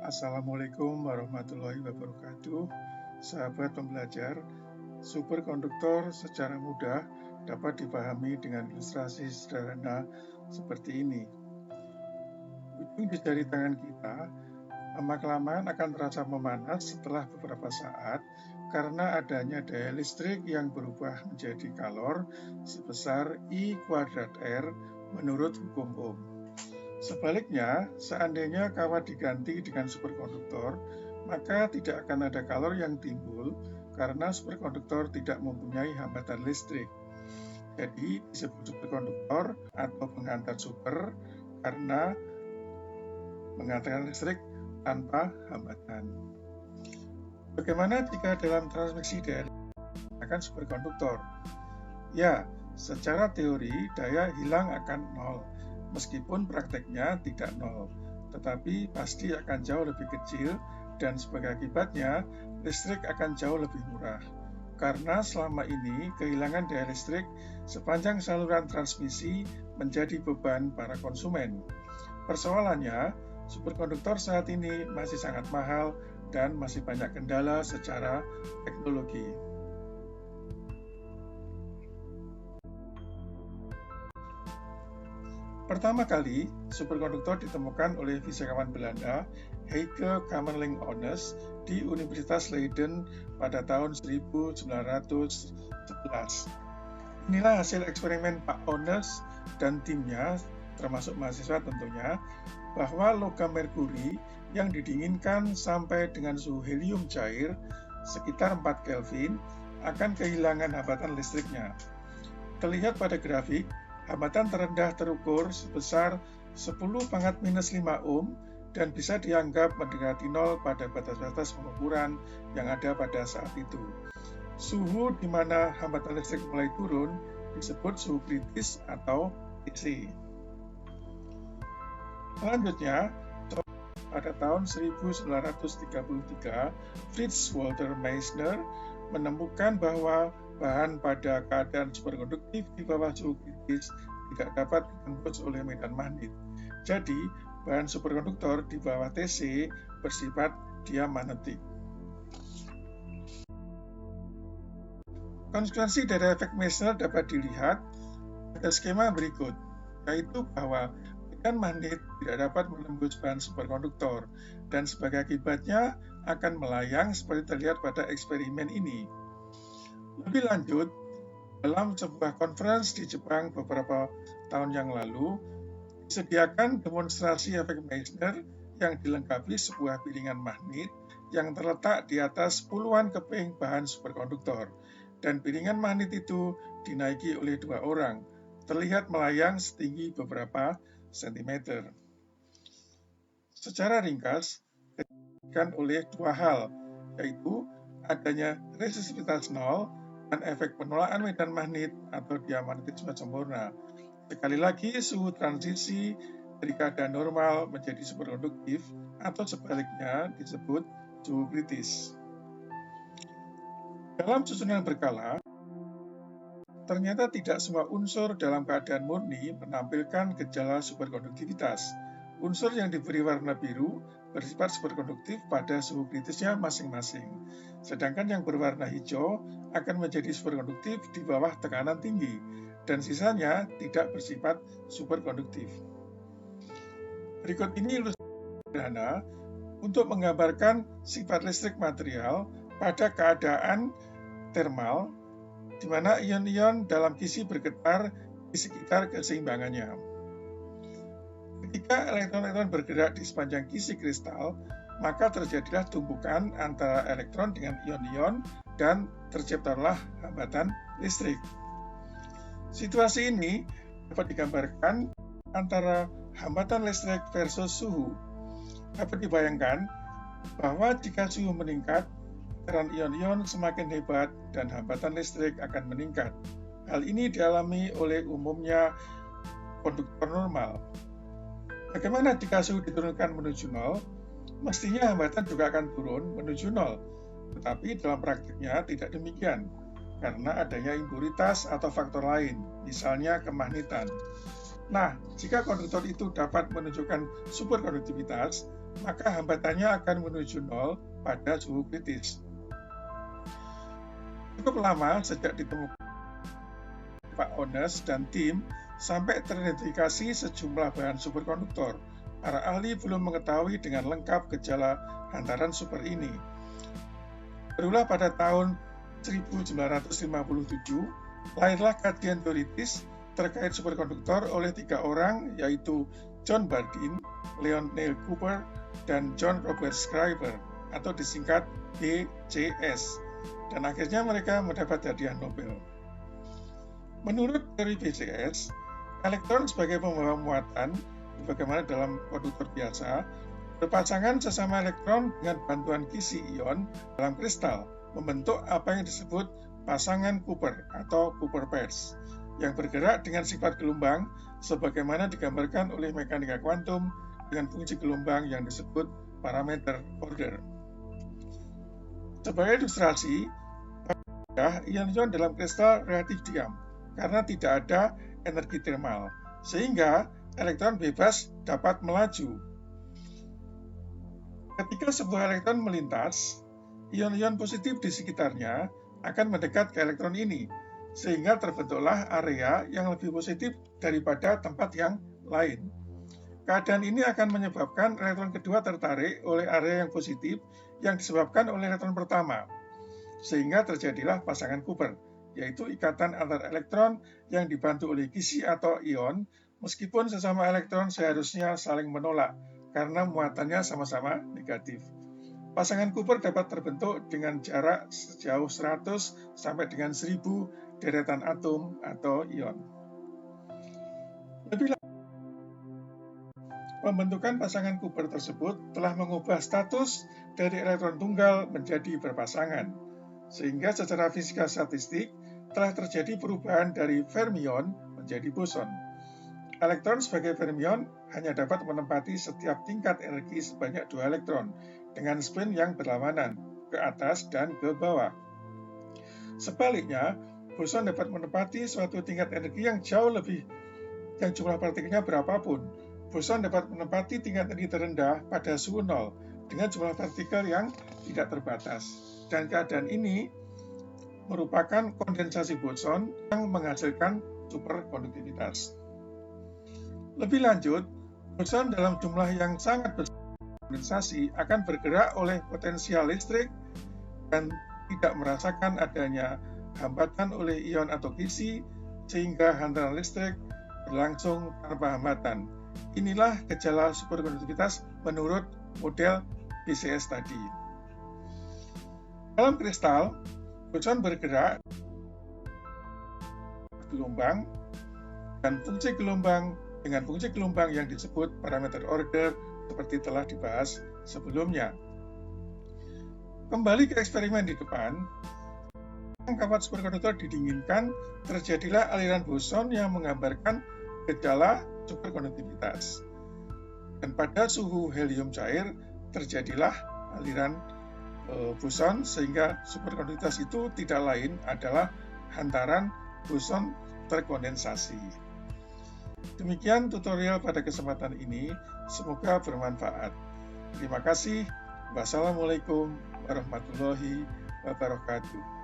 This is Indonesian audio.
Assalamualaikum warahmatullahi wabarakatuh. Sahabat pembelajar, superkonduktor secara mudah dapat dipahami dengan ilustrasi sederhana seperti ini. Ujung jari tangan kita lama-kelamaan akan terasa memanas setelah beberapa saat karena adanya daya listrik yang berubah menjadi kalor sebesar I²R menurut hukum Ohm. Sebaliknya, seandainya kawat diganti dengan superkonduktor, maka tidak akan ada kalor yang timbul karena superkonduktor tidak mempunyai hambatan listrik. Jadi disebut superkonduktor atau penghantar super karena menghantarkan listrik tanpa hambatan. Bagaimana jika dalam transmisi daya menggunakan superkonduktor? Ya, secara teori daya hilang akan nol. Meskipun prakteknya tidak nol, tetapi pasti akan jauh lebih kecil dan sebagai akibatnya listrik akan jauh lebih murah. Karena selama ini kehilangan daya listrik sepanjang saluran transmisi menjadi beban para konsumen. Persoalannya, superkonduktor saat ini masih sangat mahal dan masih banyak kendala secara teknologi. Pertama kali, superkonduktor ditemukan oleh fisikawan Belanda Heike Kamerlingh-Onnes di Universitas Leiden pada tahun 1911. Inilah hasil eksperimen Pak Onnes dan timnya, termasuk mahasiswa tentunya, bahwa logam merkuri yang didinginkan sampai dengan suhu helium cair sekitar 4 Kelvin akan kehilangan hambatan listriknya. Terlihat pada grafik, hambatan terendah terukur sebesar 10⁻⁻5 ohm dan bisa dianggap mendekati nol pada batas-batas pengukuran yang ada pada saat itu. Suhu di mana hambatan listrik mulai turun disebut suhu kritis atau TC. Selanjutnya, pada tahun 1933, Fritz Walter Meissner menemukan bahwa bahan pada keadaan superkonduktif di bawah suhu kritis tidak dapat ditembus oleh medan magnet. Jadi, bahan superkonduktor di bawah TC bersifat diamagnetik. Konsekuensi dari efek Meissner dapat dilihat pada skema berikut, yaitu bahwa medan magnet tidak dapat menembus bahan superkonduktor dan sebagai akibatnya akan melayang seperti terlihat pada eksperimen ini. Lebih lanjut, dalam sebuah conference di Jepang beberapa tahun yang lalu, disediakan demonstrasi efek Meissner yang dilengkapi sebuah piringan magnet yang terletak di atas puluhan keping bahan superkonduktor, dan piringan magnet itu dinaiki oleh 2 orang, terlihat melayang setinggi beberapa sentimeter. Secara ringkas, disebutkan oleh 2 hal, yaitu adanya resistivitas nol dan efek penolakan medan magnet atau diamagnetisme sempurna. Sekali lagi, suhu transisi dari keadaan normal menjadi superkonduktif atau sebaliknya disebut suhu kritis. Dalam susunan berkala, ternyata tidak semua unsur dalam keadaan murni menampilkan gejala superkonduktivitas. Unsur yang diberi warna biru bersifat superkonduktif pada suhu kritisnya masing-masing, sedangkan yang berwarna hijau akan menjadi superkonduktif di bawah tekanan tinggi, dan sisanya tidak bersifat superkonduktif. Berikut ini ilustrasi sederhana untuk menggambarkan sifat listrik material pada keadaan termal, di mana ion-ion dalam kisi bergetar di sekitar keseimbangannya. Ketika elektron-elektron bergerak di sepanjang kisi kristal, maka terjadilah tumpukan antara elektron dengan ion-ion dan terciptalah hambatan listrik. Situasi ini dapat digambarkan antara hambatan listrik versus suhu. Dapat dibayangkan bahwa jika suhu meningkat, tekanan ion-ion semakin hebat dan hambatan listrik akan meningkat. Hal ini dialami oleh umumnya konduktor normal. Bagaimana jika suhu diturunkan menuju nol? Mestinya hambatan juga akan turun menuju nol. Tetapi dalam praktiknya tidak demikian, karena adanya impuritas atau faktor lain, misalnya kemagnetan. Nah, jika konduktor itu dapat menunjukkan superkonduktivitas, maka hambatannya akan menuju nol pada suhu kritis. Cukup lama sejak ditemukan Pak Ones dan tim sampai teridentifikasi sejumlah bahan superkonduktor. Para ahli belum mengetahui dengan lengkap gejala hantaran super ini. Barulah pada tahun 1957, lahirlah kajian teoritis terkait superkonduktor oleh 3 orang, yaitu John Bardeen, Leon Neil Cooper, dan John Robert Schreiber, atau disingkat BCS. Dan akhirnya mereka mendapat hadiah Nobel. Menurut teori BCS, elektron sebagai pembawa muatan, sebagaimana dalam konduktor biasa, berpasangan sesama elektron dengan bantuan kisi ion dalam kristal, membentuk apa yang disebut pasangan Cooper atau Cooper pairs, yang bergerak dengan sifat gelombang sebagaimana digambarkan oleh mekanika kuantum dengan fungsi gelombang yang disebut parameter order. Sebagai ilustrasi, ion-ion dalam kristal relatif diam karena tidak ada energi termal, sehingga elektron bebas dapat melaju. Ketika sebuah elektron melintas, ion-ion positif di sekitarnya akan mendekat ke elektron ini, sehingga terbentuklah area yang lebih positif daripada tempat yang lain. Keadaan ini akan menyebabkan elektron kedua tertarik oleh area yang positif yang disebabkan oleh elektron pertama, sehingga terjadilah pasangan Cooper, yaitu ikatan antar elektron yang dibantu oleh kisi atau ion, meskipun sesama elektron seharusnya saling menolak karena muatannya sama-sama negatif. Pasangan Cooper dapat terbentuk dengan jarak sejauh 100 sampai dengan 1000 deretan atom atau ion. Lebih lanjut, pembentukan pasangan Cooper tersebut telah mengubah status dari elektron tunggal menjadi berpasangan, sehingga secara fisika statistik telah terjadi perubahan dari fermion menjadi boson. Elektron sebagai fermion hanya dapat menempati setiap tingkat energi sebanyak 2 elektron dengan spin yang berlawanan ke atas dan ke bawah. Sebaliknya, boson dapat menempati suatu tingkat energi yang jauh lebih, yang jumlah partikelnya berapapun. Boson dapat menempati tingkat energi terendah pada suhu nol dengan jumlah partikel yang tidak terbatas. Dan keadaan ini merupakan kondensasi boson yang menghasilkan superkonduktivitas. Lebih lanjut, boson dalam jumlah yang sangat besar kondensasi akan bergerak oleh potensial listrik dan tidak merasakan adanya hambatan oleh ion atau kisi, sehingga hantaran listrik berlangsung tanpa hambatan. Inilah gejala superkonduktivitas menurut model BCS tadi. Dalam kristal, boson bergerak gelombang dan fungsi gelombang dengan fungsi gelombang yang disebut parameter order seperti telah dibahas sebelumnya. Kembali ke eksperimen di depan, kawat superkonduktor didinginkan, terjadilah aliran boson yang menggambarkan gejala superkonduktivitas. Dan pada suhu helium cair terjadilah aliran boson, sehingga superkonduktivitas itu tidak lain adalah hantaran boson terkondensasi. Demikian tutorial pada kesempatan ini, semoga bermanfaat. Terima kasih. Wassalamualaikum warahmatullahi wabarakatuh.